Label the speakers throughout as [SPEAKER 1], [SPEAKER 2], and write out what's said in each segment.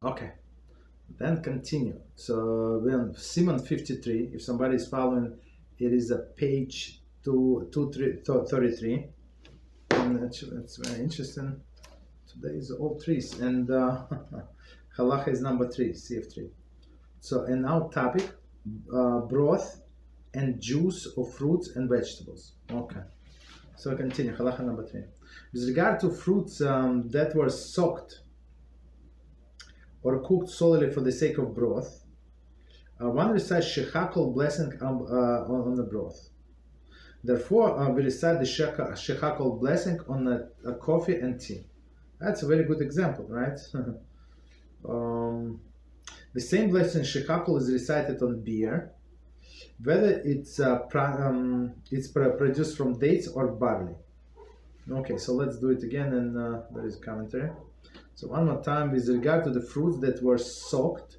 [SPEAKER 1] Okay, then continue. So we're on Siman 53. If somebody is following, it is a page 33. And it's very interesting. Today is all trees, and halacha is number 3, CF3. So, and now topic, broth and juice of fruits and vegetables. Okay, so continue, halacha number 3. With regard to fruits that were soaked or cooked solely for the sake of broth, one recites shechakol blessing on the broth. Therefore, we recite the shechakol blessing on a coffee and tea. That's a very good example, right? The same blessing shechakol is recited on beer, whether it's produced from dates or barley. Okay, so let's do it again, and there is commentary. So one more time, with regard to the fruits that were soaked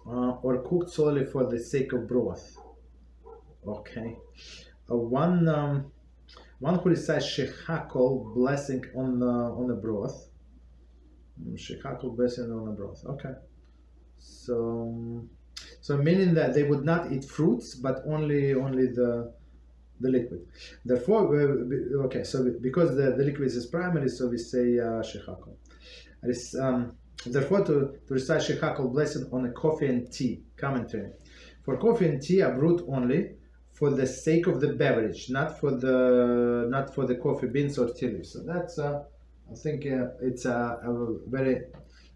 [SPEAKER 1] or cooked solely for the sake of broth. Okay, one who recites shechakol blessing on the broth. Shechakol blessing on the broth. Okay, so meaning that they would not eat fruits, but only the liquid. Therefore, okay, so because the liquid is primary, so we say shechakol. Therefore, to recite shechakol blessing on a coffee and tea. Commentary: for coffee and tea are brewed only for the sake of the beverage, not for the coffee beans or tea leaves. So that's I think it's a very,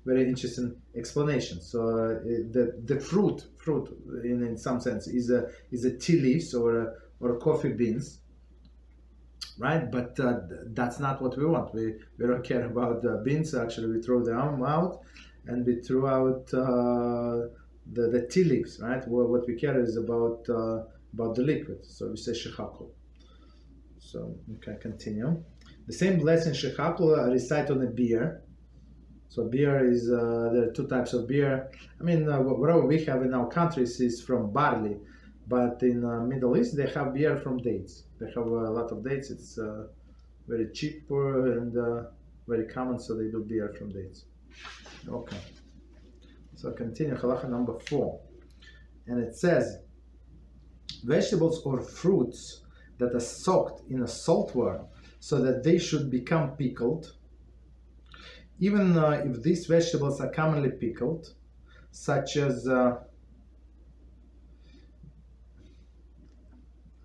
[SPEAKER 1] very interesting explanation. So the fruit in some sense is a tea leaves or coffee beans, right? But that's not what we want. We don't care about the beans. Actually, we throw them out, and we throw out the tea leaves, right? What we care is about the liquid. So we say shechakol. So okay, continue. The same blessing shechakol recite on a beer. So beer is there are two types of beer. I mean, whatever we have in our countries is from barley, but in Middle East they have beer from dates. They have a lot of dates. It's very cheap and very common, so they do beer from dates. Okay. So continue, halacha number 4, and it says, vegetables or fruits that are soaked in a salt water so that they should become pickled, even if these vegetables are commonly pickled, such as I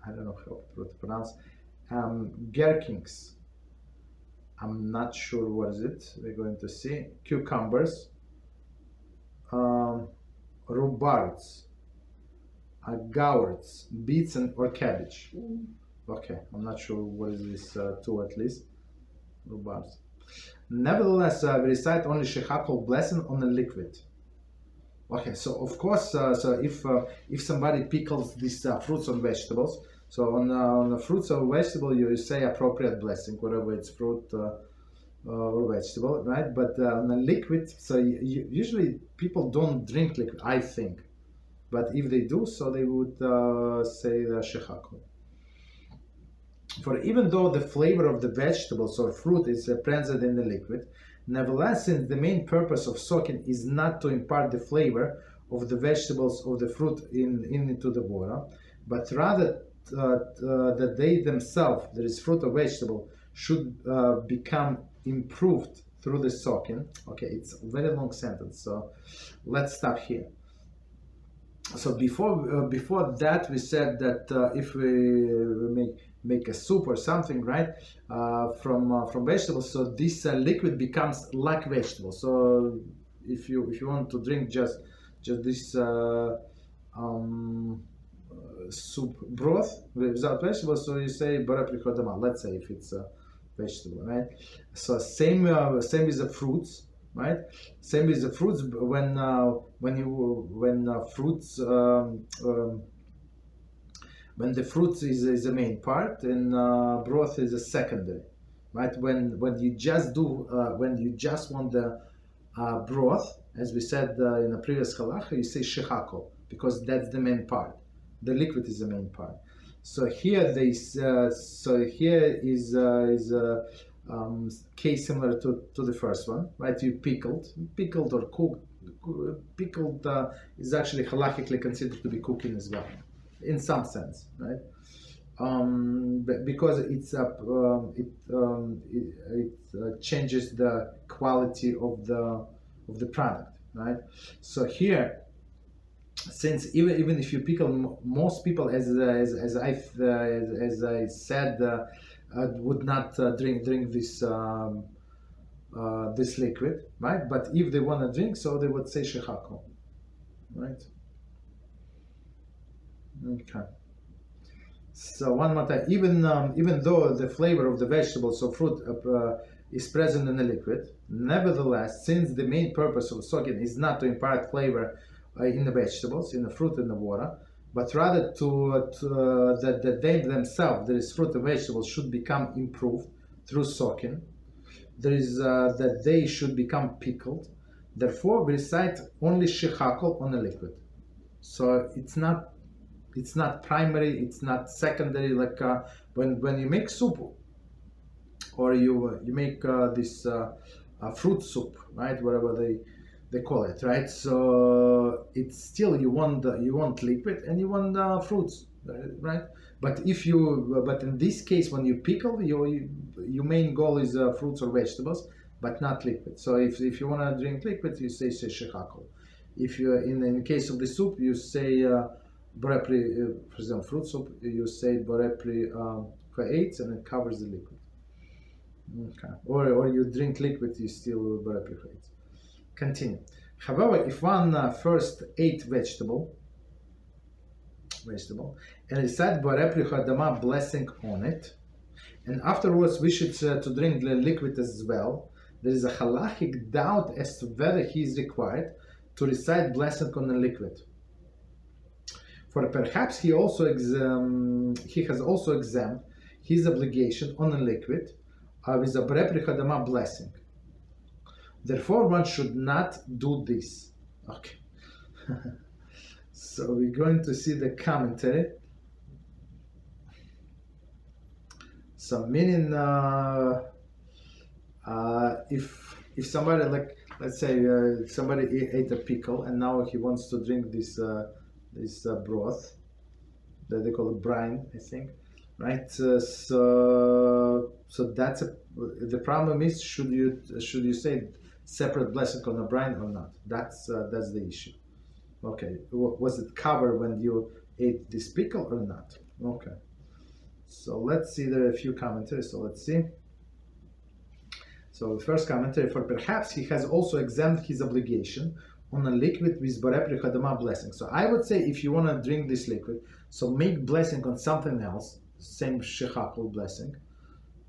[SPEAKER 1] don't know how to pronounce gherkins. I'm not sure what is it. We're going to see cucumbers, rhubards, gourds, beets, or cabbage. Okay, I'm not sure what is this two at least. Rhubards. Nevertheless, we recite only shechakol blessing on the liquid. Okay, so of course, so if somebody pickles these fruits or vegetables, so on the fruits or vegetable you say appropriate blessing, whatever it's fruit or vegetable, right? But on the liquid, so usually people don't drink liquid, I think. But if they do, so they would say shechakol. For even though the flavor of the vegetables or fruit is present in the liquid, nevertheless, since the main purpose of soaking is not to impart the flavor of the vegetables or the fruit into the water, but rather that they themselves, that is fruit or vegetable, should become improved through the soaking. Okay, it's a very long sentence, so let's stop here. So before that, we said that if we make a soup or something, right, from vegetables, so this liquid becomes like vegetable. So if you want to drink just this soup broth without vegetables, so you say bara. Let's say if it's vegetable, right? So same with the fruits. Right, same with the fruits. When the fruits is the main part and broth is a secondary, right? When you just want the broth, as we said in the previous halacha, you say shechakol because that's the main part. The liquid is the main part. So here case similar to the first one, right? You pickled or cooked. Pickled is actually halachically considered to be cooking as well, in some sense, right? Because it changes the quality of the product, right? So here, since even if you pickle, most people, as I said, would not drink this this liquid, right? But if they want to drink, so they would say shechakol, right? Okay. So one more time, even though the flavor of the vegetables or fruit is present in the liquid, nevertheless, since the main purpose of soaking is not to impart flavor in the vegetables, in the fruit, in the water, but rather that they themselves, that is fruit and vegetables, should become improved through soaking. There is that they should become pickled. Therefore, we recite only shechakol on the liquid. So it's not primary, it's not secondary. Like when you make soup, or you make this fruit soup, right? Whatever they call it, right? So it's still you want liquid and you want fruits, right? But but in this case, when you pickle, your main goal is fruits or vegetables, but not liquid. So if you want to drink liquid, you say shechakol. If you in case of the soup, you say borepri, for example, fruit soup, you say borepri chaetz, and it covers the liquid. Okay. Or you drink liquid, you still borepri chaetz. Continue. However, if one first ate vegetable, and recite borepri chadama blessing on it, and afterwards wishes to drink the liquid as well, there is a halachic doubt as to whether he is required to recite blessing on the liquid. For perhaps he has also exempt his obligation on the liquid with a borepri chadama blessing. Therefore, one should not do this. Okay. So we're going to see the commentary. So meaning, if somebody, like, let's say somebody ate a pickle and now he wants to drink this broth that they call it brine, I think, right? So that's the problem is, should you say separate blessing on the brine or not? That's the issue. Okay, was it covered when you ate this pickle or not? Okay, so let's see, there are a few commentaries, so let's see. So the first commentary, for perhaps he has also exempt his obligation on a liquid with borepri chadama blessing. So I would say if you want to drink this liquid, so make blessing on something else, same shechakol blessing,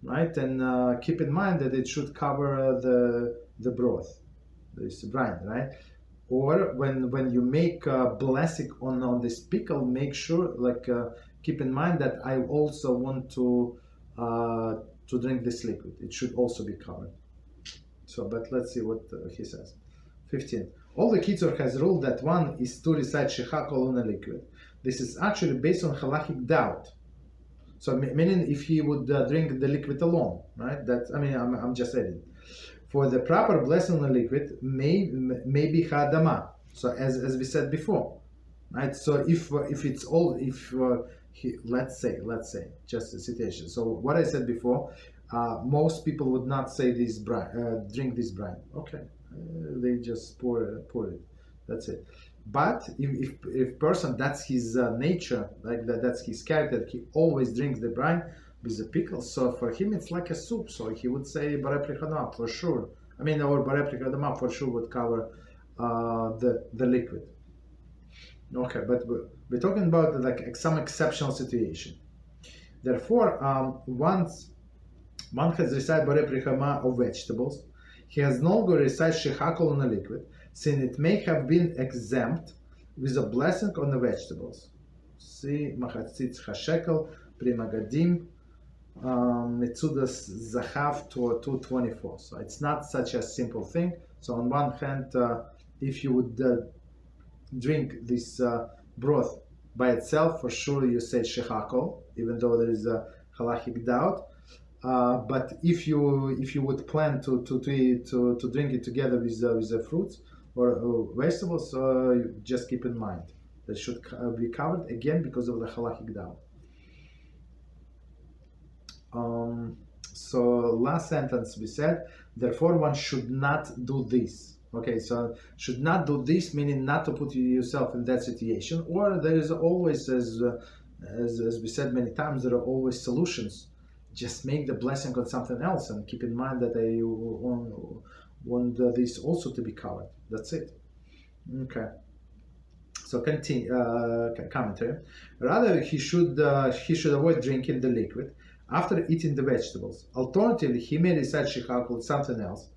[SPEAKER 1] right? And keep in mind that it should cover the broth, this brine, right? Or when you make a blessing on this pickle, make sure, like, keep in mind that I also want to drink this liquid. It should also be covered. So, but let's see what he says. 15. All the Kitzur has ruled that one is to recite shechakol on a liquid. This is actually based on halachic doubt. So, meaning if he would drink the liquid alone, right? That's, I mean, I'm just saying. For the proper blessing on the liquid may be chadama. So as we said before, right? So if it's all, let's say just a situation. So what I said before, most people would not say this drink this brine. Okay, they just pour it. That's it. But if person, that's his nature, like that's his character, he always drinks the brine with the pickle, so for him it's like a soup, so he would say borepri chadama for sure. I mean, our borepri chadama for sure would cover the liquid. Okay, but we're talking about like some exceptional situation. Therefore, once one has recited borepri chadama of vegetables, he has no longer recited shechakol on the liquid, since it may have been exempt with a blessing on the vegetables. See, machatzitz hashekel primagadim. Metzudas Zahav to 224. So it's not such a simple thing. So on one hand, if you would drink this broth by itself, for sure you say shechakol, even though there is a halachic doubt. But if you would plan to drink it together with the fruits or vegetables, you just keep in mind that should be covered again because of the halachic doubt. So last sentence we said, therefore one should not do this. Okay, so should not do this, meaning not to put yourself in that situation. Or there is always, as we said many times, there are always solutions. Just make the blessing on something else, and keep in mind that you want this also to be covered. That's it. Okay. So continue. Commentary. Rather, he should avoid drinking the liquid after eating the vegetables. Alternatively, he may recite shechakol with something else,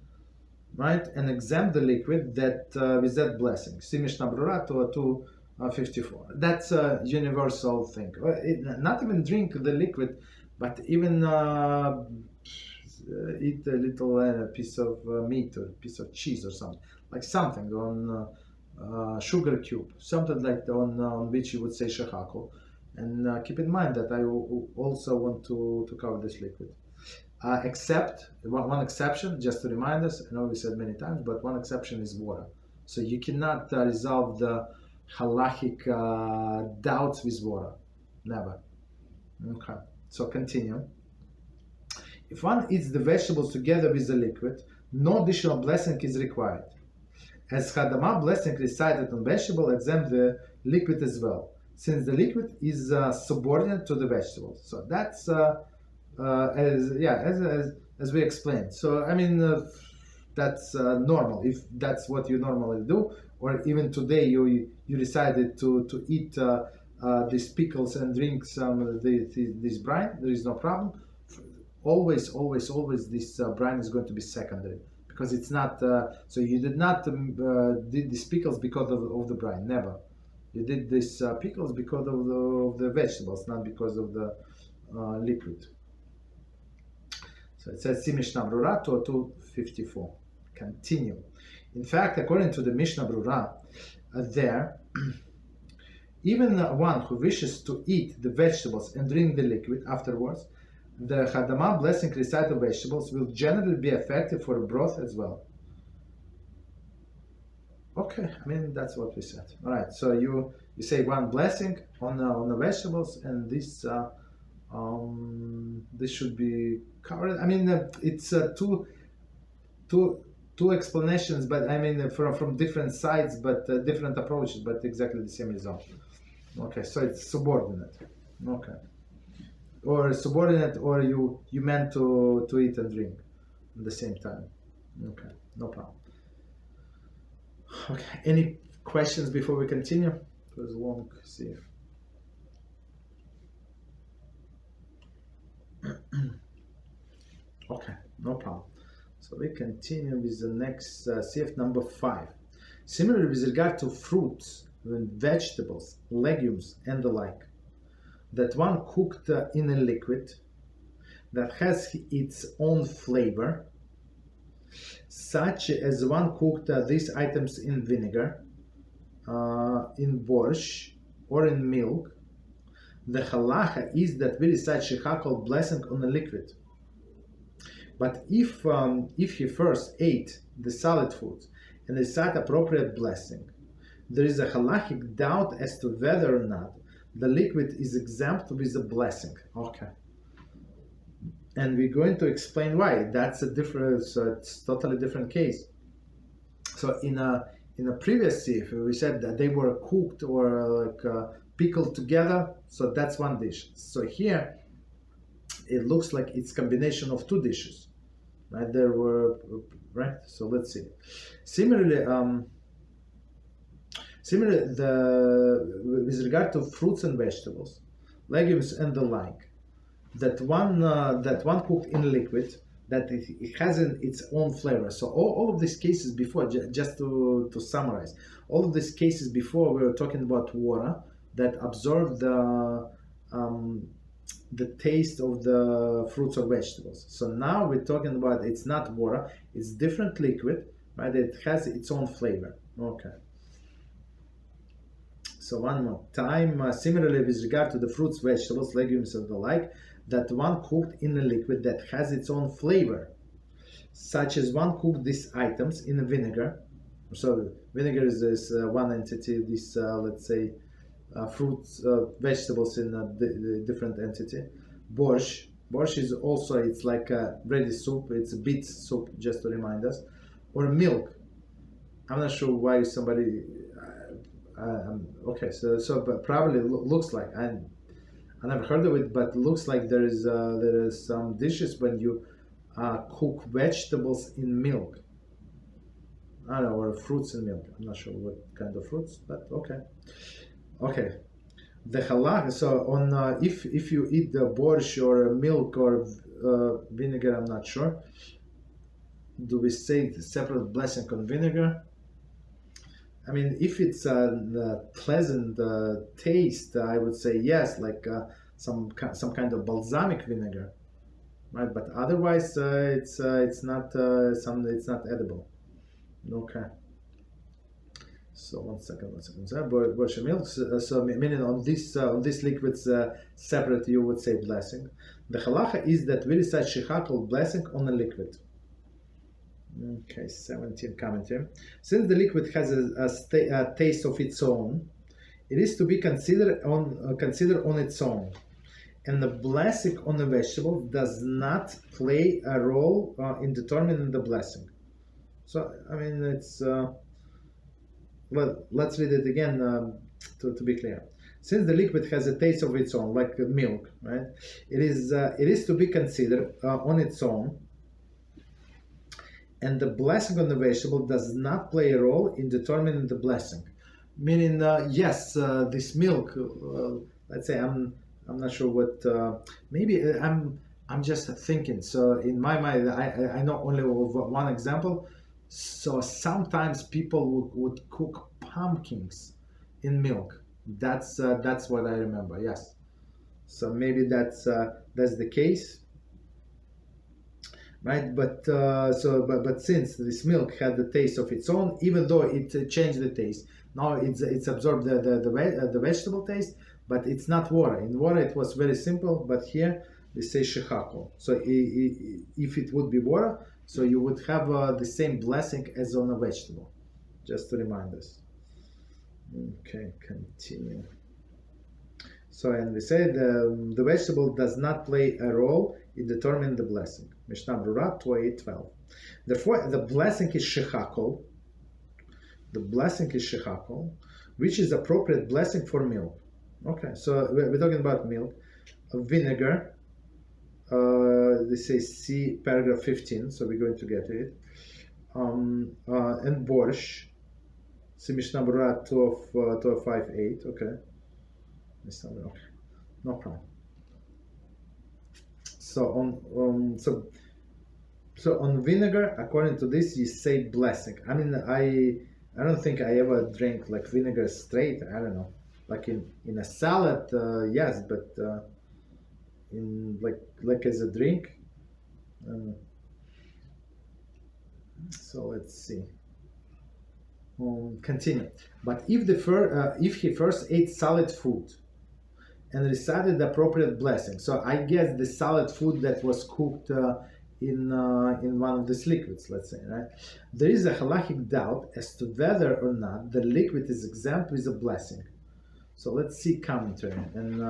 [SPEAKER 1] right, and exempt the liquid that with that blessing. Mishnah Berurah 254. That's a universal thing. Not even drink the liquid, but even eat a little piece of meat or piece of cheese or something, like something on sugar cube, something like on which you would say shechakol. And keep in mind that I also want to cover this liquid. Except one exception, just to remind us, I know we said many times, but one exception is water. So you cannot resolve the halachic doubts with water. Never. Okay. So continue. If one eats the vegetables together with the liquid, no additional blessing is required. As Chadama blessing recited on vegetable exempt the liquid as well, since the liquid is subordinate to the vegetables. So that's as we explained. So I mean that's normal if that's what you normally do, or even today you decided to eat these pickles and drink some of this brine. There is no problem. Always this brine is going to be secondary because it's not. So you did not did these pickles because of the brine. Never. You did these pickles because of the vegetables, not because of the liquid. So it says Mishnah Berurah 254. Continue. In fact, according to the Mishnah Berurah, there, even one who wishes to eat the vegetables and drink the liquid afterwards, the Chadama blessing recited vegetables will generally be effective for a broth as well. Okay, I mean that's what we said. All right, so you say one blessing on the vegetables, and this should be covered. I mean it's two explanations, but I mean from different sides, but different approaches, but exactly the same result. Okay, so it's subordinate. Okay, or subordinate, or you meant to eat and drink at the same time. Okay, no problem. Okay, any questions before we continue? It was long, see. Okay, no problem. So we continue with the next CF number 5. Similarly, with regard to fruits, vegetables, legumes, and the like, that one cooked in a liquid that has its own flavor, such as one cooked these items in vinegar, in borscht, or in milk, the halacha is that we recite shechakol blessing on the liquid. But if he first ate the solid foods and recite appropriate blessing, there is a halachic doubt as to whether or not the liquid is exempt with the blessing. Okay. And we're going to explain why. That's a different, it's totally different case. So in a previous sif, we said that they were cooked or pickled together. So that's one dish. So here, it looks like it's combination of two dishes, right? There were, right? So let's see. Similarly, with regard to fruits and vegetables, legumes and the like, that one cooked in liquid, that it has its own flavor. So all of these cases before, just to summarize, all of these cases before we were talking about water that absorb the taste of the fruits or vegetables. So now we're talking about it's not water, it's different liquid, right? It has its own flavor. Okay. So one more time, similarly with regard to the fruits, vegetables, legumes and the like, that one cooked in a liquid that has its own flavor, such as one cooked these items in a vinegar. So vinegar is this one entity, this let's say fruits, vegetables in a different entity. Borscht is also, it's like a ready soup, it's a beet soup, just to remind us. Or milk. I'm not sure why somebody okay, so but probably looks like, I never heard of it, but looks like there is some dishes when you cook vegetables in milk. I don't know, or fruits in milk. I'm not sure what kind of fruits, but okay. The halach. So on if you eat the borscht or milk or vinegar, I'm not sure. Do we say the separate blessing on vinegar? I mean, if it's a pleasant taste, I would say yes, like some kind of balsamic vinegar, right? But otherwise, it's not it's not edible. Okay. So one second. Borscht milk. So meaning on these liquids separate, you would say blessing. The halacha is that we recite shechakol blessing on a liquid. Okay, 17 commentary. Since the liquid has a taste of its own, it is to be considered on its own, and the blessing on the vegetable does not play a role in determining the blessing. So I mean, it's well, let's read it again to be clear. Since the liquid has a taste of its own, like milk, right? It is to be considered on its own. And the blessing on the vegetable does not play a role in determining the blessing. Meaning, yes, this milk. Let's say I'm not sure what. Maybe I'm just thinking. So in my mind, I know only of one example. So sometimes people would cook pumpkins in milk. That's what I remember. Yes. So maybe that's the case. Right, but since this milk had the taste of its own, even though it changed the taste, now it's absorbed the vegetable taste, but it's not water. In water it was very simple, but here they say shechakol. So if it would be water, so you would have the same blessing as on a vegetable. Just to remind us. Okay, continue. So, and we say the vegetable does not play a role in determining the blessing. Mishnah Berurah 28:12. Therefore, the blessing is shechakol. The blessing is shechakol, which is appropriate blessing for milk. Okay, so we're talking about milk, vinegar. They say see paragraph 15, so we're going to get to it. And borscht. See Mishnah Berurah 12:5-8. Okay. Okay, no problem. So on vinegar, according to this, you say blessing. I mean, I don't think I ever drank like vinegar straight. I don't know, like in a salad, yes, but in like as a drink. So let's see. Continue. But if he first ate solid food and recited the appropriate blessing, so I guess the solid food that was cooked in one of these liquids, let's say, right? There is a halachic doubt as to whether or not the liquid is exempt with a blessing. So let's see commentary. And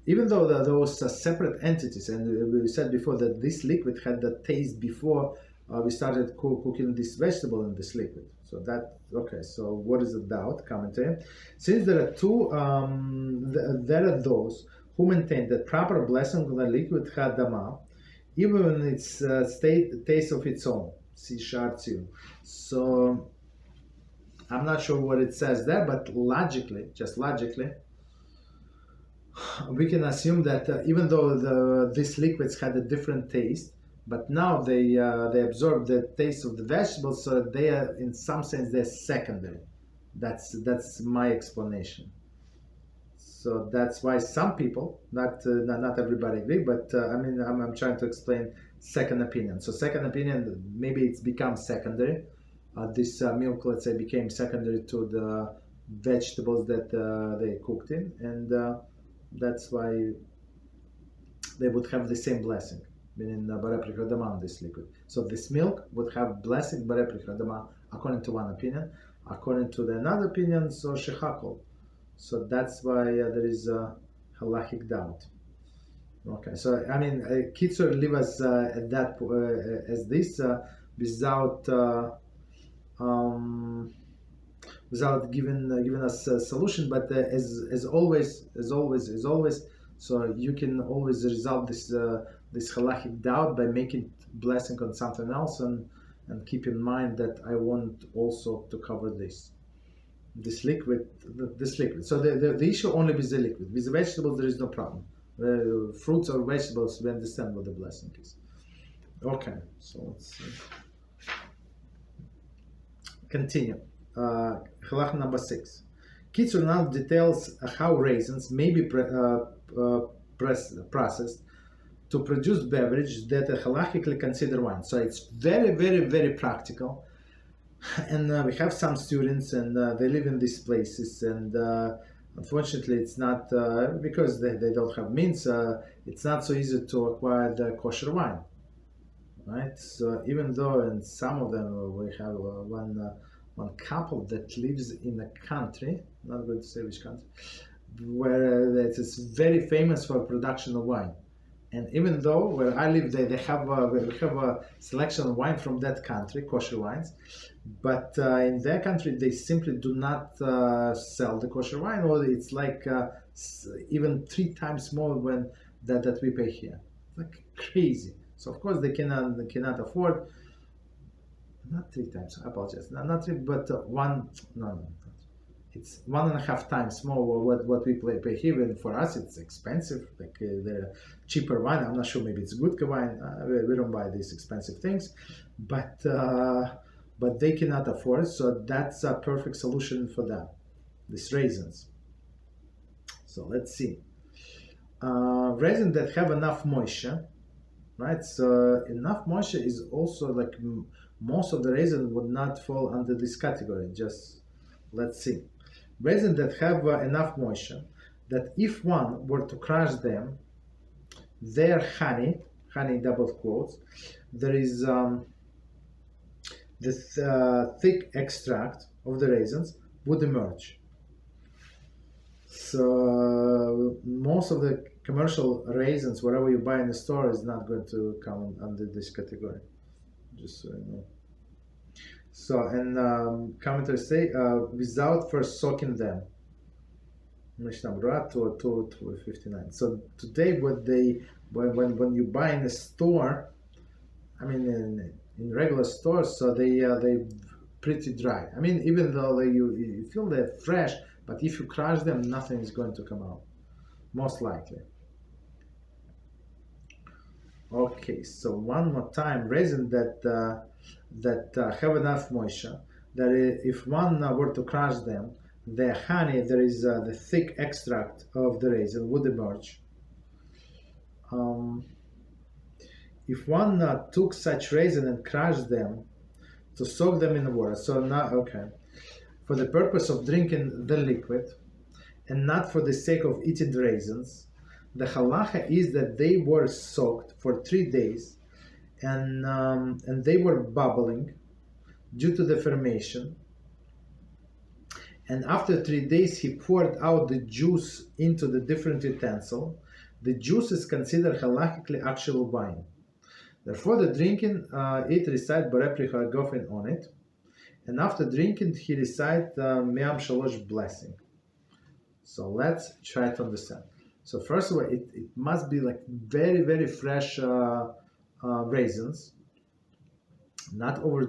[SPEAKER 1] even though those are separate entities, and we said before that this liquid had the taste before we started cooking this vegetable in this liquid. So that, okay, so what is the doubt? Commentary. Since there are two, there are those who maintain that proper blessing on the liquid hadama, even when it's taste of its own. See chart 2. So I'm not sure what it says there, but logically, just logically, we can assume that even though these liquids had a different taste, but now they absorb the taste of the vegetables, so they are, in some sense, they're secondary. That's my explanation. So that's why some people, not everybody agree, but I mean, I'm trying to explain second opinion. So second opinion, maybe it's become secondary. This milk, let's say, became secondary to the vegetables that they cooked in, and that's why they would have the same blessing, meaning Barepri Hadama, this liquid. So this milk would have blessing Barepri Hadama, according to one opinion. According to the another opinion, so Shechakol. So that's why there is a halachic doubt. Okay, so I mean, Kitzur leave us at that as this without without giving us a solution. But as always, so you can always resolve this this halachic doubt by making blessing on something else, and keep in mind that I want also to cover this liquid. So the issue only with the liquid. With the vegetables there is no problem. Fruits or vegetables, we understand what the blessing is. Okay, so let's see. Continue. Halach number 6. Kitzur now details how raisins may be processed to produce beverage that are halachically considered wine. So it's very, very, very practical. And we have some students, and they live in these places, and unfortunately it's not, because they don't have means, it's not so easy to acquire the kosher wine, right? So even though in some of them we have one couple that lives in a country, not going to say which country, where it's very famous for production of wine. And even though where I live, we have a selection of wine from that country, kosher wines, but in their country they simply do not sell the kosher wine, or it's like even 3 times more when that we pay here, like crazy. So of course they cannot afford. Not 3 times. I apologize. Not 3, but one. No. It's 1.5 times more what we pay here. And for us, it's expensive. Like the cheaper wine. I'm not sure. Maybe it's good wine. We don't buy these expensive things, but they cannot afford it. So that's a perfect solution for them. These raisins. So let's see. Raisins that have enough moisture, right? So enough moisture is also like most of the raisins would not fall under this category. Just let's see. Raisins that have enough moisture that if one were to crush them, their honey double quotes, there is this thick extract of the raisins would emerge. So most of the commercial raisins, whatever you buy in the store, is not going to come under this category. Just so you know. So, and commentators say without first soaking them. Mishnah Berurah 2:59. So today, when you buy in a store, I mean in regular stores, so they pretty dry. I mean, even though you feel they're fresh, but if you crush them, nothing is going to come out, most likely. Okay, so one more time, raisins that have enough moisture, that if one were to crush them, the honey, there is the thick extract of the raisin would emerge. If one took such raisin and crushed them to soak them in the water, so now, okay, for the purpose of drinking the liquid and not for the sake of eating the raisins, the halacha is that they were soaked for 3 days, and they were bubbling due to the fermentation. And after 3 days, he poured out the juice into the different utensil. The juice is considered halachically actual wine. Therefore, the drinking, it recite Barepri Hagafen on it, and after drinking, he recite Me'am Shalosh blessing. So let's try to understand. So first of all, it must be like very, very fresh raisins, not over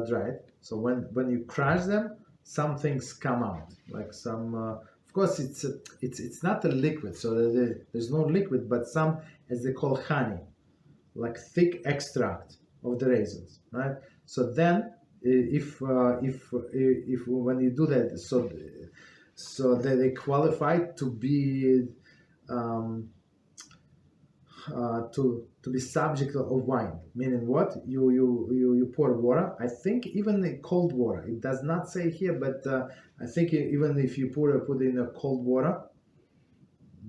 [SPEAKER 1] dried. So when you crush them, some things come out, like some. Of course, it's not a liquid, so there's no liquid, but some, as they call honey, like thick extract of the raisins, right? So then, if when you do that, so they qualify to be to be subject of wine, meaning what you pour water. I think even in cold water, it does not say here, but I think even if you put in a cold water,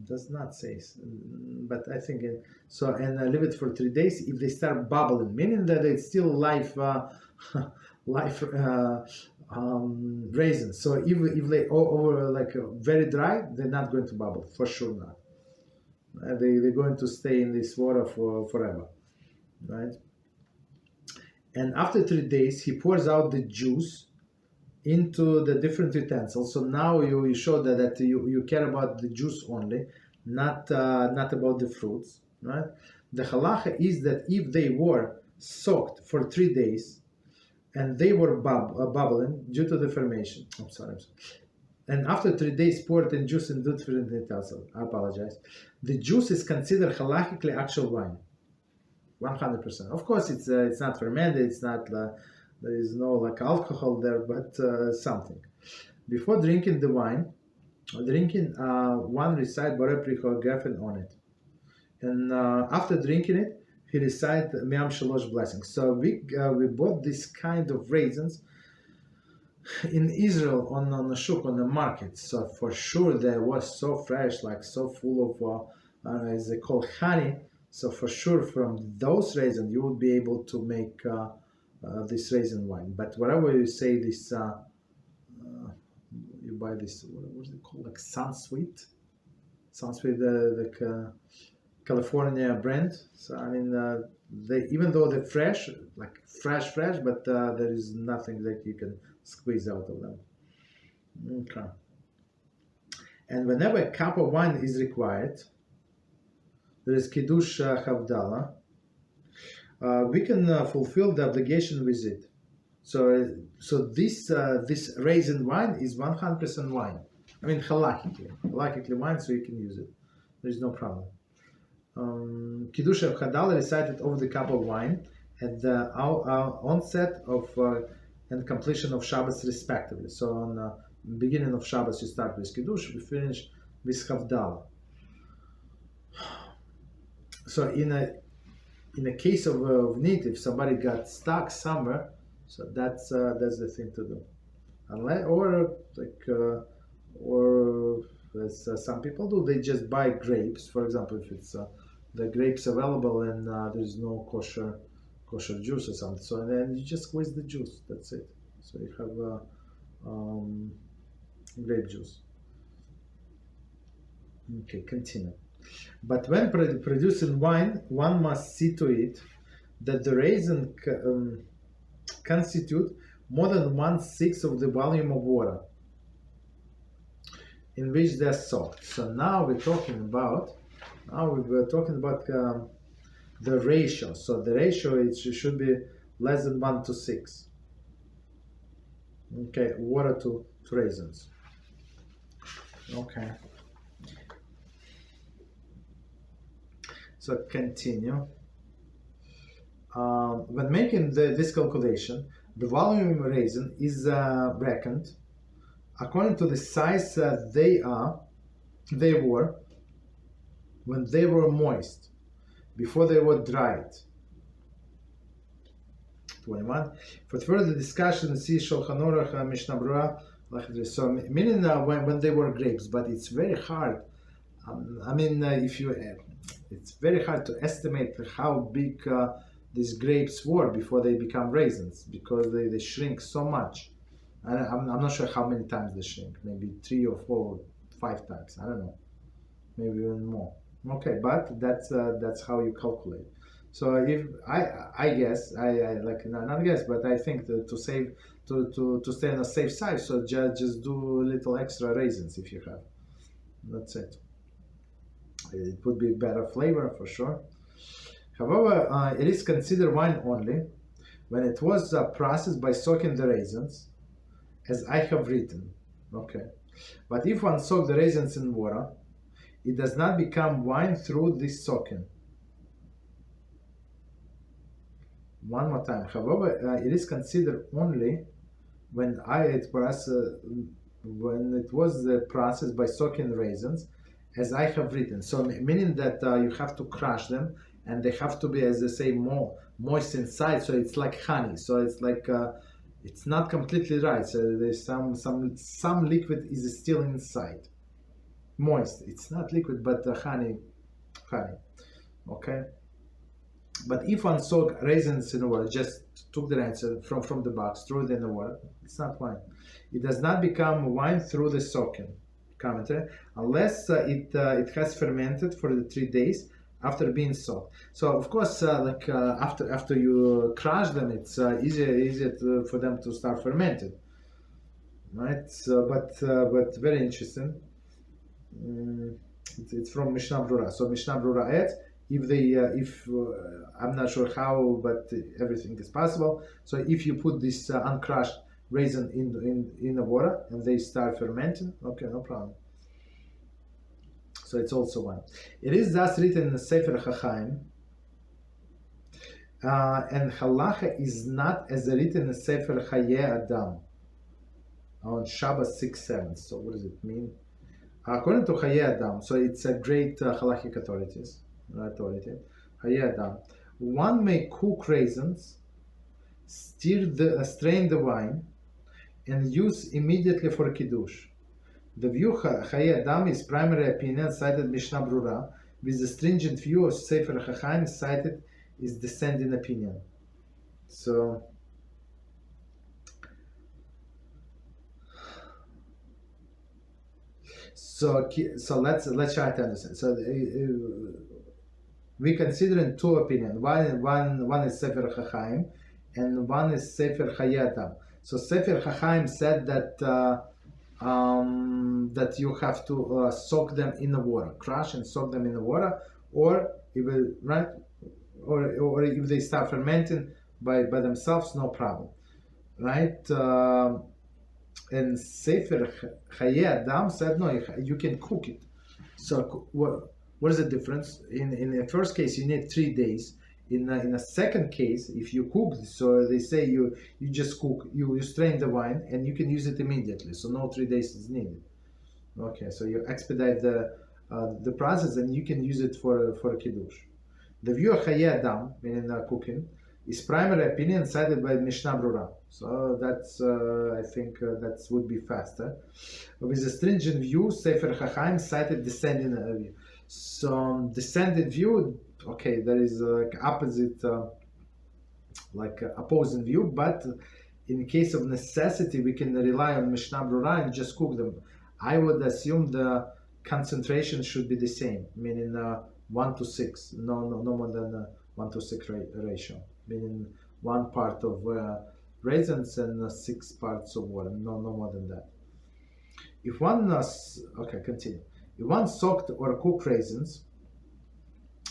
[SPEAKER 1] Does not say, but I think so. And leave it for 3 days. If they start bubbling, meaning that it's still live, live raisins. So if they over like very dry, they're not going to bubble for sure not. They're going to stay in this water for forever, right? And after 3 days, he pours out the juice into the different utensils. So now you show that you care about the juice only, not about the fruits, right? The halacha is that if they were soaked for 3 days and they were bubbling due to the fermentation, I'm sorry, and after 3 days poured in juice in different utensils, I apologize, the juice is considered halachically actual wine, 100%. Of course, it's not fermented, it's not. There is no like alcohol there, but something. Before drinking the wine, one recite Borei Pricho Geffen on it. And after drinking it, he recite Miam Shalosh blessings. So we bought this kind of raisins in Israel on the shuk, on the market. So for sure they was so fresh, like so full of, as they call honey. So for sure from those raisins you would be able to make this raisin wine. But whatever you say, this you buy this, what is it called, like Sunsweet, the California brand. So I mean, they, even though they're fresh, like fresh, but there is nothing that you can squeeze out of them. Okay. And whenever a cup of wine is required, there is Kiddush Havdalah. We can fulfill the obligation with it. So this raisin wine is 100% wine. I mean halachically wine, so you can use it. There is no problem. Kiddush of Hadal recited over the cup of wine at the onset of and completion of Shabbos respectively. So on the beginning of Shabbos you start with Kiddush, we finish with Havdalah. So in a case of need, if somebody got stuck somewhere, so that's the thing to do. Unless, or as some people do, they just buy grapes. For example, if it's the grapes available and there's no kosher juice or something, so then you just squeeze the juice. That's it. So you have grape juice. Okay, continue. But when producing wine, one must see to it that the raisin constitute more than 1/6 of the volume of water in which they are soaked. So now we're talking about the ratio. So the ratio should be less than 1:6. Okay, water to raisins. Okay. So continue. When making this calculation, the volume of raisin is reckoned according to the size they were when they were moist, before they were dried. 21. For further discussion, see Shulchan Aruch, Mishnah Brocha. So meaning when they were grapes, but it's very hard. It's very hard to estimate how big these grapes were before they become raisins, because they shrink so much. I'm not sure how many times they shrink, maybe 3 or 4 or 5 times, I don't know, maybe even more. Okay, but that's how you calculate. So if I guess, not guess, but I think to save, to stay on the safe side, so just do a little extra raisins if you have. That's it. It would be better flavor for sure. However, it is considered wine only when it was processed by soaking the raisins, as I have written. Okay, but if one soaks the raisins in water, it does not become wine through this soaking. One more time. However, it is considered only when when it was processed by soaking raisins, as I have written. So meaning that you have to crush them, and they have to be, as they say, more moist inside. So it's like honey. So it's like it's not completely right. So there's some liquid is still inside. moist. It's not liquid, but honey. Okay. But if one soak raisins in the water, just took the raisins from the box, threw it in the water, it's not wine. It does not become wine through the soaking. Commentary, unless it has fermented for the 3 days after being soaked. So of course, after you crush them, it's easier for them to start fermenting, right? So, but very interesting. It's from Mishnah Brura. So Mishnah Brura adds, if I'm not sure how, but everything is possible. So if you put this uncrushed raisin in the water and they start fermenting, okay, no problem. So it's also one. It is thus written in the Sefer HaChaim, and halacha is not as written in the Sefer Hayei Adam on Shabbos 6-7. So what does it mean? According to Hayei Adam, so it's a great halachic authority. Hayei Adam. One may cook raisins, strain the wine, and use immediately for kiddush. The view Hayei Adam is primary opinion cited Mishnah Brura, with the stringent view of Sefer HaChaim cited is descending opinion. So let's try to understand. So we consider two opinions. One is Sefer HaChaim, and one is Sefer Hayei Adam. So Sefer HaChaim said that that you have to soak them in the water, crush and soak them in the water, or if they start fermenting by themselves, no problem, right? And Sefer Hayei Adam said no, you can cook it. So what is the difference? In the first case, you need 3 days. In a second case, if you cook, so they say you just cook, you strain the wine and you can use it immediately. So no 3 days is needed. Okay, so you expedite the process and you can use it for a kiddush. The view of Hayei Adam, meaning cooking, is primary opinion cited by Mishnah Brura. So that's I think that would be faster. With the stringent view, Sefer HaChaim cited descending view. So descended view, okay, there is opposite, opposing view, but in case of necessity, we can rely on Mishnah Brura and just cook them. I would assume the concentration should be the same, meaning 1-to-6, no more than 1-to-6 ratio, meaning 1 part of raisins and 6 parts of water, no more than that. If one, continue. If one soaked or cooked raisins,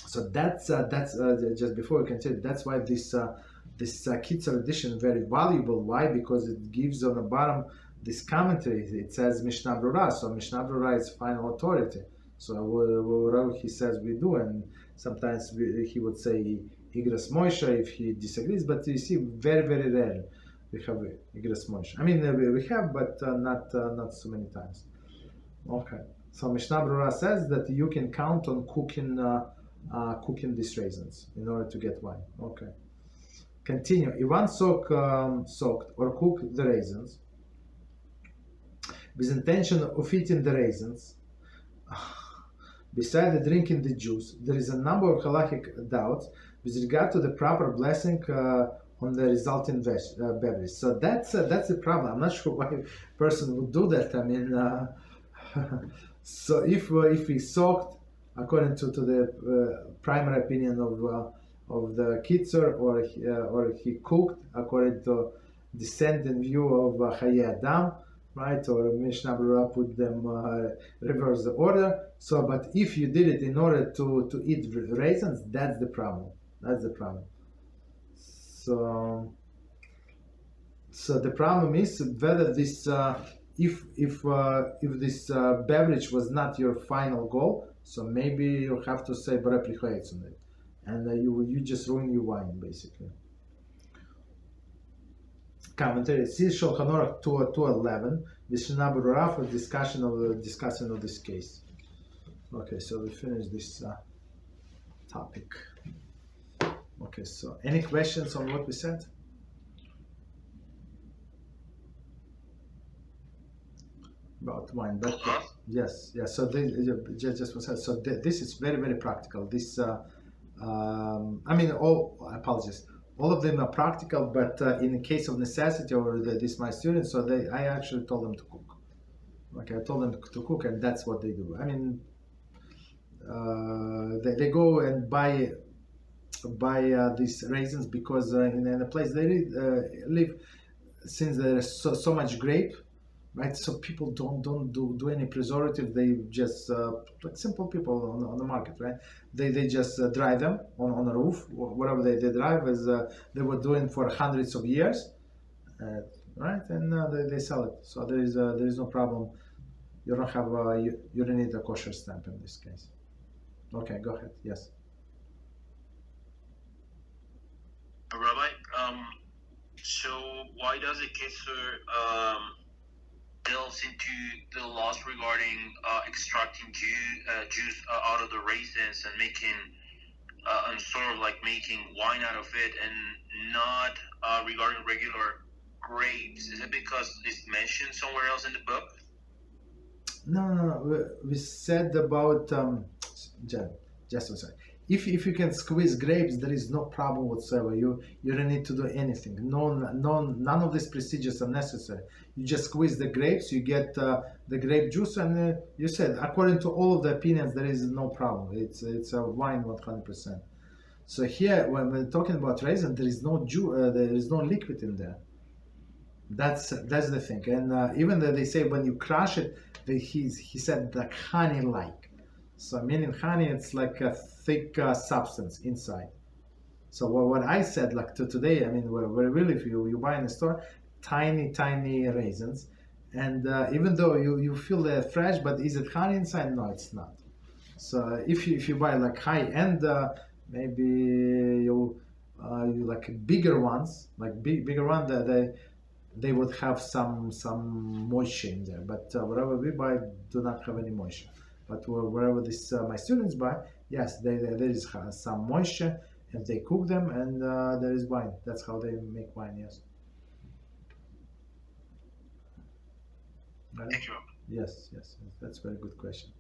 [SPEAKER 1] so that's just before we continue, that's why this Kitzur edition is very valuable. Why? Because it gives on the bottom this commentary. It says Mishnah Brura, so Mishnah Brura is final authority. So whatever he says we do, and sometimes he would say Igras Moshe if he disagrees, but you see very, very rare we have Igras Moshe. I mean we have, but not so many times. Okay, so Mishnah Brura says that you can count on cooking these raisins in order to get wine. Okay. Continue. If one soaked or cooked the raisins with intention of eating the raisins, beside the drinking the juice, there is a number of halachic doubts with regard to the proper blessing on the resulting beverage. So that's the problem. I'm not sure why a person would do that. I mean, so if we soaked according to the primary opinion of the Kitzur, or he cooked according to descendant view of Hayei Adam, right? Or Mishnah Brura put them reverse the order. So, but if you did it in order to eat raisins, that's the problem. That's the problem. So the problem is whether this if this beverage was not your final goal, so maybe you have to say Borepli Chayetz on it, and you just ruin your wine basically. Commentary: Kitzur Shulchan Aruch 2:11. Mishnah Brura for discussion of this case. Okay, so we finish this topic. Okay, so any questions on what we said? About wine, but Yes, yes. So just was so this is very very practical. This I mean, apologies. All of them are practical, but in the case of necessity or this my students, so I actually told them to cook. Okay, I told them to cook, and that's what they do. I mean, they go and buy these raisins because in the place they live, since there is so much grape, right? So people don't do any preservative. They just like simple people on the market, right? They just dry them on a roof, whatever they drive, as they were doing for hundreds of years, right? And they sell it. So there is no problem. You don't have you don't need a kosher stamp in this case. Okay, go ahead. Yes.
[SPEAKER 2] Rabbi, so why does the Kitzur delves into the laws regarding extracting juice out of the raisins and making and sort of like making wine out of it, and not regarding regular grapes? Is it because it's mentioned somewhere else in the book?
[SPEAKER 1] No. We said about just one second. If you can squeeze grapes, there is no problem whatsoever. You don't need to do anything. None of these procedures are necessary. You just squeeze the grapes, you get the grape juice, and you said according to all of the opinions, there is no problem. It's a wine 100%. So here, when we're talking about raisin, there is no there is no liquid in there. That's the thing. And even though they say when you crush it, he said like honey-like. So meaning honey, it's like a thick substance inside. So what I said like today, I mean, where really if you buy in a store, tiny raisins, and even though you feel they're fresh, but is it honey inside? No, it's not. So if you buy like high end, maybe you like bigger ones, like bigger one, that they would have some moisture in there. But whatever we buy do not have any moisture. But wherever this my students buy, yes, there is some moisture, and they cook them, and there is wine. That's how they make wine. Yes.
[SPEAKER 2] Thank you.
[SPEAKER 1] Yes. That's a very good question.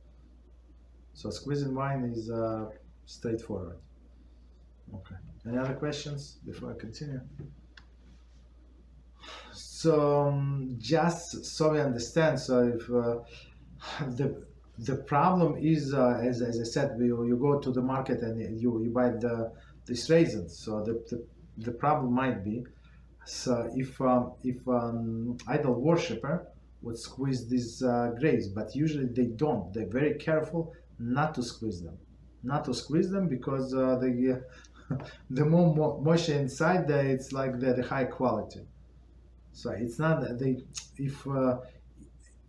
[SPEAKER 1] So squeezing wine is straightforward. Okay. Any other questions before I continue? So just so we understand, so if the problem is, as I said, you go to the market and you buy these raisins. So the problem might be, so if idol worshipper would squeeze these grapes, but usually they don't. They're very careful not to squeeze them, because the more moisture inside, it's like the high quality. So it's not they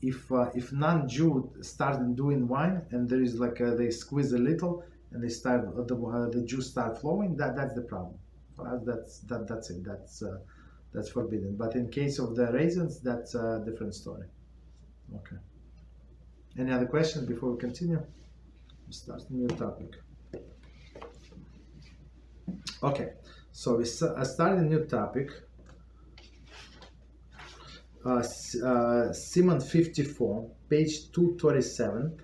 [SPEAKER 1] if non-Jew start doing wine and there is like they squeeze a little and they start the juice start flowing, that's the problem. For us, that's it. That's forbidden. But in case of the raisins, that's a different story. Okay. Any other questions before we continue? We start a new topic. Okay. So we started a new topic. Siman 54, page 237,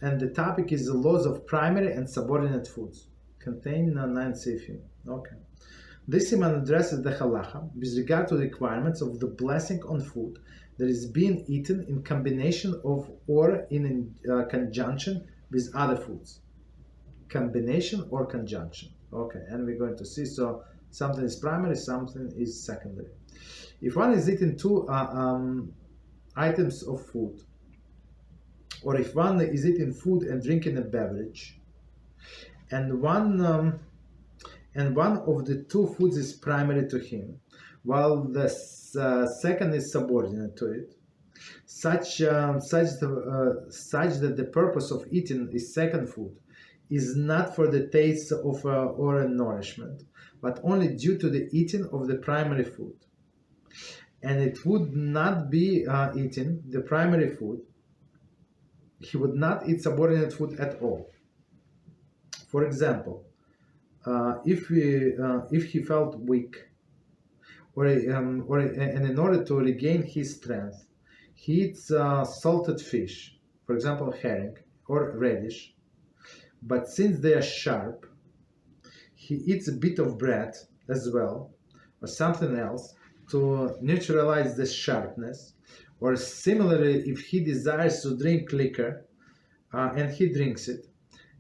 [SPEAKER 1] and the topic is the laws of primary and subordinate foods, contain 9 sefim. Okay. This Siman addresses the halacha with regard to the requirements of the blessing on food that is being eaten in combination of or in conjunction with other foods. Combination or conjunction. Okay, and we're going to see, so something is primary, something is secondary. If one is eating two items of food, or if one is eating food and drinking a beverage, and one of the two foods is primary to him, while the second is subordinate to it, such that the purpose of eating is second food is not for the taste of or nourishment, but only due to the eating of the primary food. And it would not be eating the primary food. He would not eat subordinate food at all. For example, if he felt weak, and in order to regain his strength, he eats salted fish, for example, herring or radish, but since they are sharp, he eats a bit of bread as well, or something else to neutralize the sharpness. Or similarly, if he desires to drink liquor and he drinks it,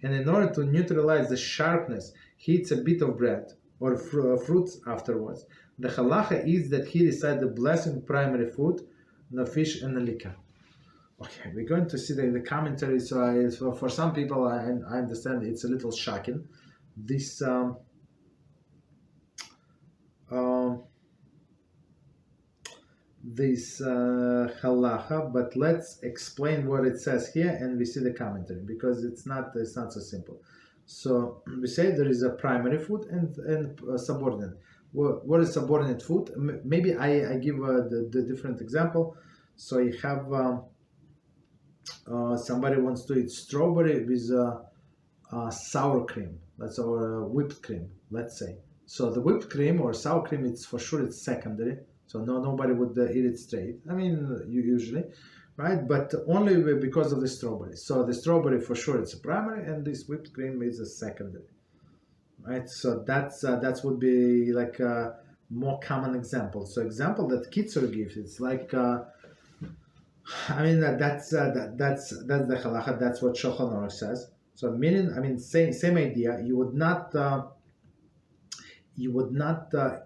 [SPEAKER 1] and in order to neutralize the sharpness, he eats a bit of bread or fruits afterwards, the halacha is that he recites the blessing primary food, the fish and the liquor. Okay, we're going to see the commentary. So for some people, I understand it's a little shocking. This halacha, but let's explain what it says here, and we see the commentary because it's not so simple. So we say there is a primary food and subordinate. What is subordinate food? Maybe I give the different example. So you have somebody wants to eat strawberry with sour cream, or whipped cream, let's say. So the whipped cream or sour cream, it's for sure it's secondary. So nobody would eat it straight. I mean, usually, right? But only because of the strawberry. So the strawberry for sure it's a primary, and this whipped cream is a secondary, right? So that's would be like a more common example. So example that Kitzur gives, it's like, I mean that's the halacha. That's what Shulchan Aruch says. So meaning, I mean, same idea. You would not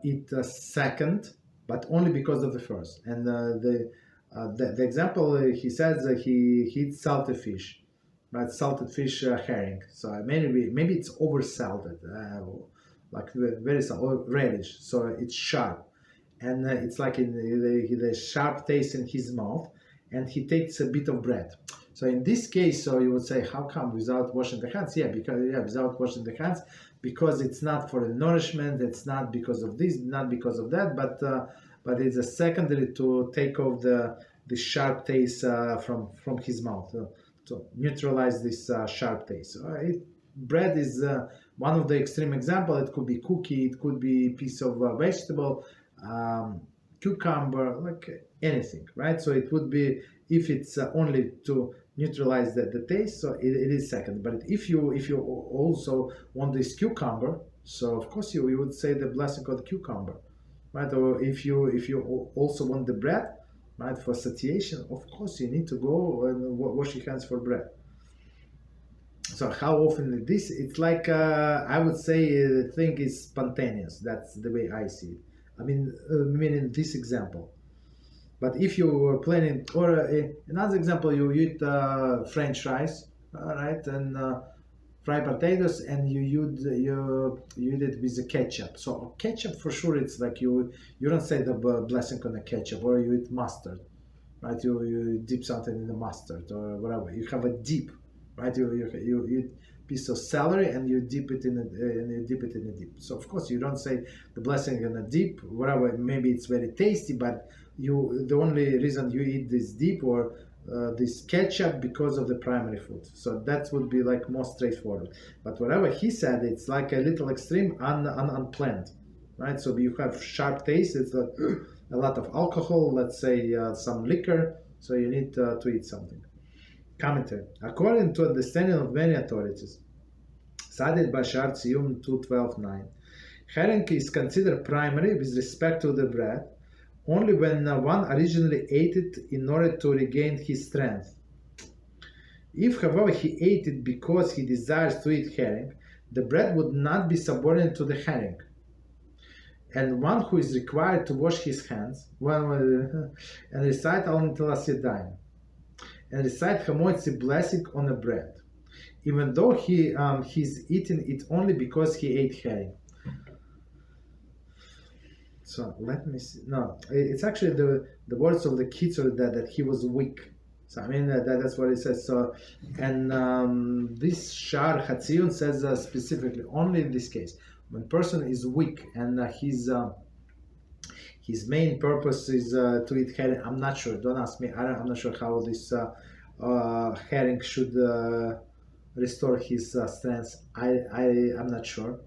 [SPEAKER 1] eat a second, but only because of the first. And the example he says he eats salted fish, right? Salted fish herring. So maybe it's over salted, like very salted, or radish. So it's sharp, and it's like the sharp taste in his mouth, and he takes a bit of bread. So in this case, so you would say, how come without washing the hands? Without washing the hands, because it's not for the nourishment. It's not because of this, not because of that, but it's a secondary to take off the sharp taste from his mouth, to neutralize this sharp taste. Bread is one of the extreme example. It could be cookie, it could be piece of vegetable, cucumber, like anything, right? So it would be, if it's only to neutralize the taste, so it is second. But if you also want this cucumber, so of course you would say the blessing of the cucumber, right? Or if you also want the bread, right, for satiation, of course you need to go and wash your hands for bread. So how often this? It's like I would say the thing is spontaneous. That's the way I see it. I mean, meaning this example. But if you were planning, or another example, you eat French fries, right, and fried potatoes, and you eat it with the ketchup. So ketchup for sure, it's like you don't say the blessing on the ketchup, or you eat mustard, right? You dip something in the mustard or whatever. You have a dip, right? You eat piece of celery and you dip it in a dip. So of course you don't say the blessing in a dip, whatever. Maybe it's very tasty, but the only reason you eat this dip or this ketchup because of the primary food. So that would be like more straightforward. But whatever he said, it's like a little extreme, unplanned, right? So you have sharp taste. It's like a lot of alcohol, let's say some liquor. So you need to eat something. Commentary. According to understanding of many authorities, Sadid Bashar Tziyum 2:12:9, herring is considered primary with respect to the bread only when one originally ate it in order to regain his strength. If, however, he ate it because he desires to eat herring, the bread would not be subordinate to the herring. And one who is required to wash his hands and recite Al Nitilas Yadayim, and recite Hamotzi blessing on the bread, even though he's eating it only because he ate herring. So let me see. No, it's actually the words of the Kitzur that he was weak. So I mean that's what it says. So, and this Shar Hatziyun says specifically only in this case when person is weak and his main purpose is to eat herring. I'm not sure. Don't ask me. I'm not sure how this herring should restore his strength. I'm not sure.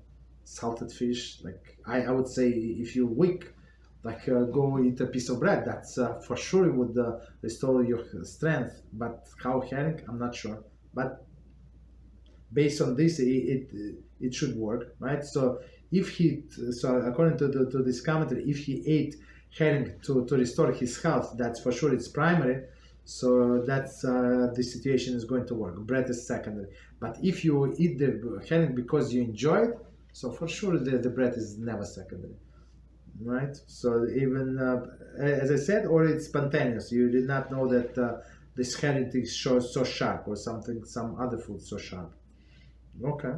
[SPEAKER 1] Salted fish, like I would say, if you're weak, like go eat a piece of bread. That's for sure would restore your strength. But how herring, I'm not sure. But based on this, it should work, right? So according to this commentary, if he ate herring to restore his health, that's for sure it's primary. So that's the situation is going to work. Bread is secondary. But if you eat the herring because you enjoy it, so for sure the bread is never secondary, right? So even as I said, or it's spontaneous. You did not know that this herring is so sharp, or some other food so sharp. Okay.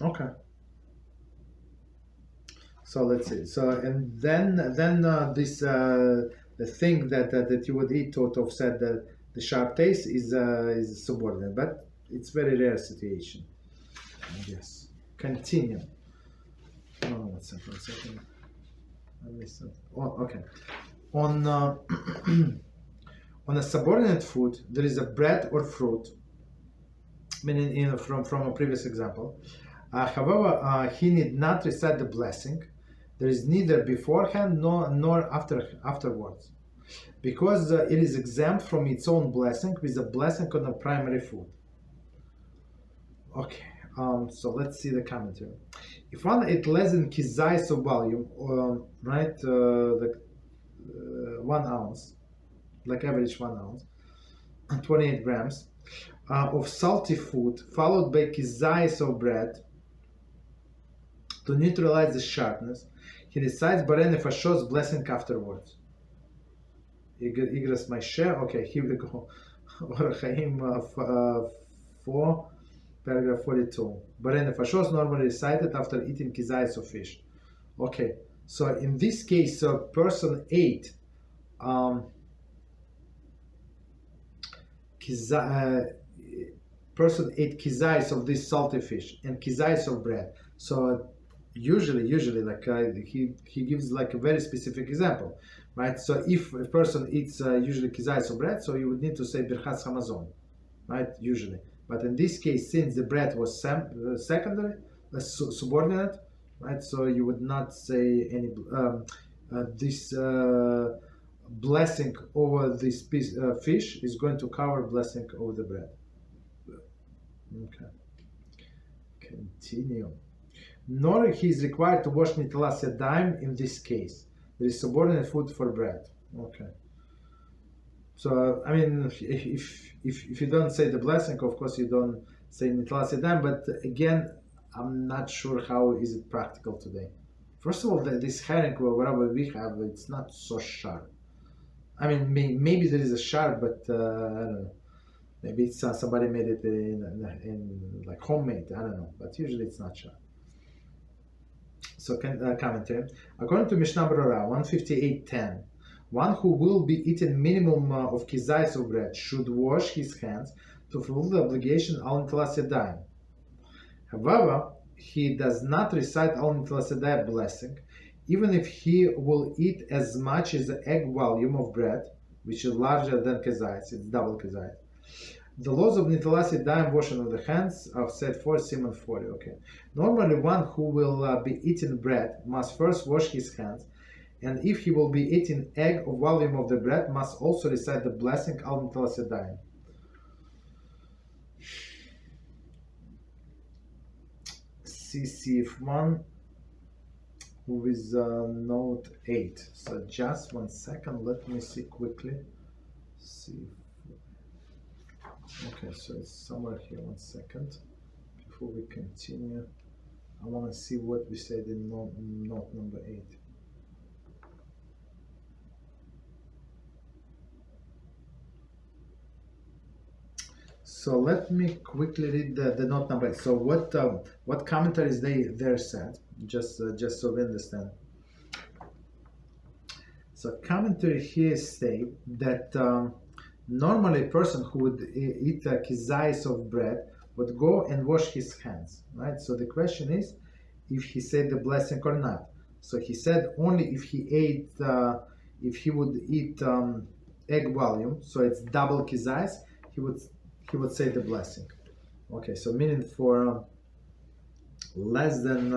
[SPEAKER 1] Okay. So let's see. So and then this the thing that you would eat to offset the sharp taste is subordinate, but it's very rare situation, I guess. Continue. Oh, one second. I missed something. Oh, okay. On on a subordinate food, there is a bread or fruit, meaning from a previous example. However, he need not recite the blessing. There is neither beforehand nor afterwards, because it is exempt from its own blessing with a blessing on a primary food. Okay, so let's see the commentary. If one ate less than kizais of volume, right, 1 ounce, like average 1 ounce, 28 grams of salty food, followed by kizais of bread, to neutralize the sharpness, he recites Barei Nefashos blessing afterwards. Igras my share. Okay, here we go. Chaim 4, paragraph 42. Barei Nefashos normally recited after eating kizais of fish. Okay, so in this case, a person ate kizais of this salty fish and kizais of bread. So usually like he gives like a very specific example, right? So if a person eats usually kizais of bread, so you would need to say birchas hamazon, right? Usually, but in this case, since the bread was secondary, subordinate, right? So you would not say any this blessing over this piece fish is going to cover blessing over the bread. Okay, continue. Nor he is required to wash nitalas yadayim in this case. There is subordinate food for bread. Okay. So I mean, if you don't say the blessing, of course you don't say nitalas yadayim. But again, I'm not sure how is it practical today. First of all, this herring, whatever we have, it's not so sharp. I mean, maybe there is a sharp, but I don't know. Maybe it's somebody made it in like homemade. I don't know. But usually it's not sharp. So commentary. According to Mishnah Berurah 158.10, one who will be eating minimum of kizais of bread should wash his hands to fulfill the obligation al nitalas yadayim. However, he does not recite al nitalas yadayim blessing, even if he will eat as much as the egg volume of bread, which is larger than kizais, it's double kizais. The laws of nitalas yadayim, washing of the hands, are set for Siman 40. Okay. Normally, one who will be eating bread must first wash his hands, and if he will be eating egg or volume of the bread, must also recite the blessing al nitalas yadayim. CCF1 with note 8. So just 1 second. Let me see quickly. See. Okay, so it's somewhere here. 1 second. Before we continue, I want to see what we said in note number 8. So let me quickly read the note number 8. So what commentaries there said, just so we understand. So commentary here state that normally a person who would eat a kizais of bread would go and wash his hands, right? So the question is if he said the blessing or not. So he said only if he would eat egg volume, so it's double kizais, he would say the blessing. Okay, so meaning for less than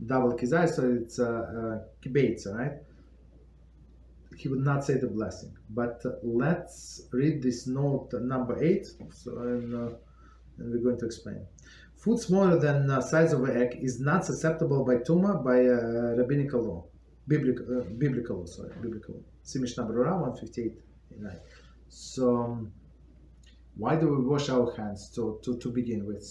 [SPEAKER 1] double kizai, so it's kibeitza, right? He would not say the blessing. But let's read this note number 8. So and we're going to explain. Food smaller than size of an egg is not susceptible by tuma by rabbinical law, biblical law. See Mishnah Berurah 158. So why do we wash our hands to begin with?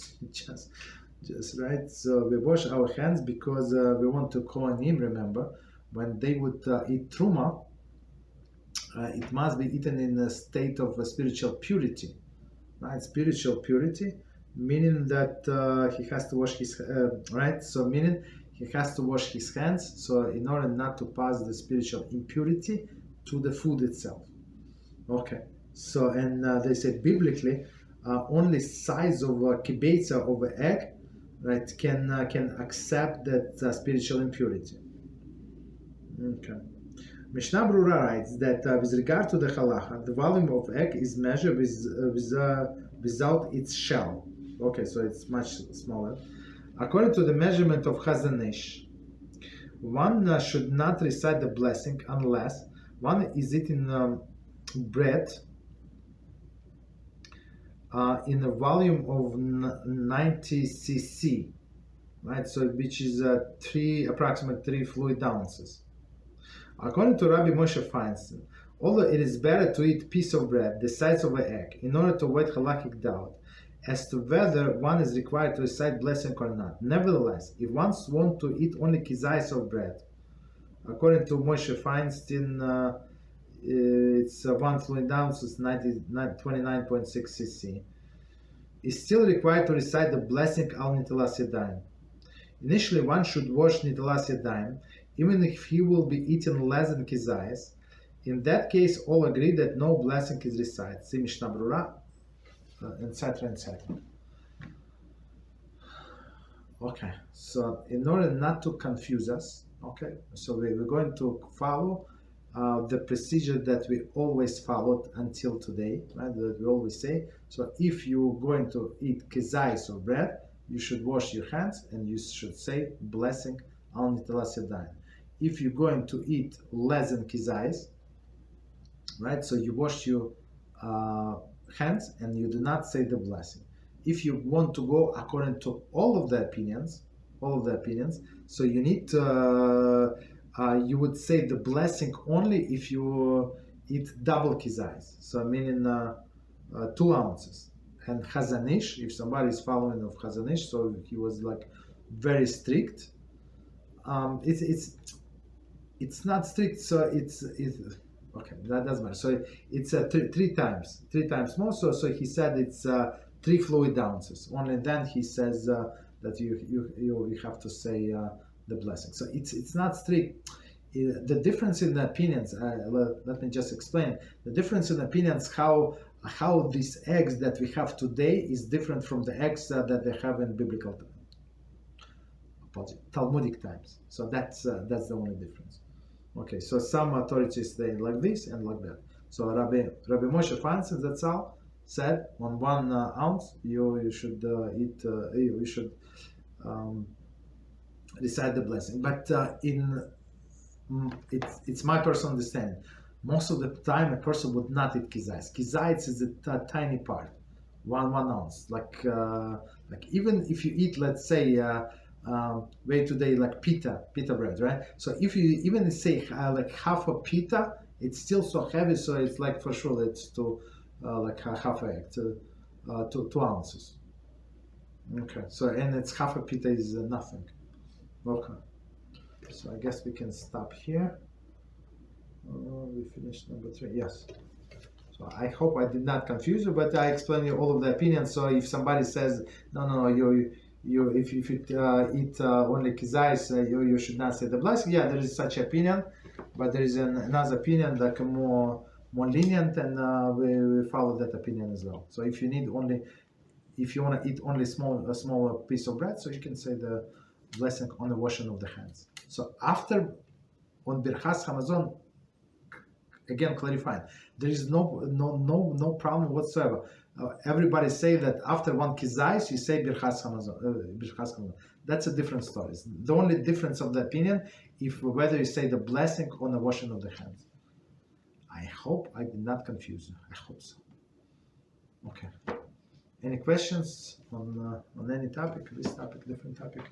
[SPEAKER 1] just right. So we wash our hands because we want to kohanim. Remember, when they would eat truma, it must be eaten in a state of spiritual purity, right? Spiritual purity, meaning that he has to wash his right. So meaning he has to wash his hands. So in order not to pass the spiritual impurity to the food itself. Okay. So and they said biblically, only size of a kibeitza of an egg, right, can accept that spiritual impurity. Okay. Mishnah Berurah writes that with regard to the halacha, the volume of egg is measured without its shell. Okay, so it's much smaller. According to the measurement of Chazon Ish, one should not recite the blessing unless one is eating bread in a volume of 90 cc, right? So which is approximately 3 fluid ounces. According to Rabbi Moshe Feinstein, although it is better to eat piece of bread the size of an egg in order to avoid halakhic doubt as to whether one is required to recite blessing or not. Nevertheless, if one wants to eat only kizais of bread, according to Moshe Feinstein, it's 1 fluid ounces, 29.6 cc, is still required to recite the blessing al nitilas yadayim. Initially, one should wash nitilas yadayim, even if he will be eating less than kizayas. In that case, all agree that no blessing is recited. See Mishnah Berurah, etc., etc. Okay, so in order not to confuse us, okay, so we're going to follow the procedure that we always followed until today, right? That we always say. So if you're going to eat kizayis of bread, you should wash your hands and you should say blessing al nitilas yadayim. If you're going to eat less than kizayis, right? So you wash your hands and you do not say the blessing. If you want to go according to all of the opinions, so you need to, you would say the blessing only if you eat double kizayis. So meaning 2 ounces. And Chazon Ish, if somebody is following of Chazon Ish, so he was like very strict. It's not strict, so it's okay. That doesn't matter. So it's three times more. So he said it's 3 fluid ounces. Only then he says that you have to say the blessing. So it's not strict. The difference in the opinions. Let me just explain. The difference in opinions how these eggs that we have today is different from the eggs that they have in biblical Talmudic times. So that's the only difference. Okay, so some authorities say like this and like that. So Rabbi Moshe Feinstein, that's all, said on 1 ounce you should eat. You should recite the blessing. But it's my personal understanding. Most of the time, a person would not eat kizayis. Kizayis is a tiny part, 1 ounce. Like even if you eat, let's say, way today like pita bread, right? So if you even say like half a pita, it's still so heavy. So it's like for sure it's to like half a egg, to 2 ounces. Okay. So and it's half a pita is nothing. Okay. So I guess we can stop here. We finished number 3. Yes. So I hope I did not confuse you, but I explained you all of the opinions. So if somebody says no, you if you eat only kizayis, you should not say the blessing. Yeah, there is such opinion, but there is another opinion like more lenient, and we follow that opinion as well. So if you want to eat only a smaller piece of bread, so you can say the blessing on the washing of the hands. So after on Birchas Hamazon, again clarifying. There is no problem whatsoever. Everybody say that after one kizayis you say birchas hamazon. That's a different story. The only difference of the opinion if whether you say the blessing or the washing of the hands. I hope I did not confuse you. I hope so. Okay. Any questions on any topic? This topic, different topic?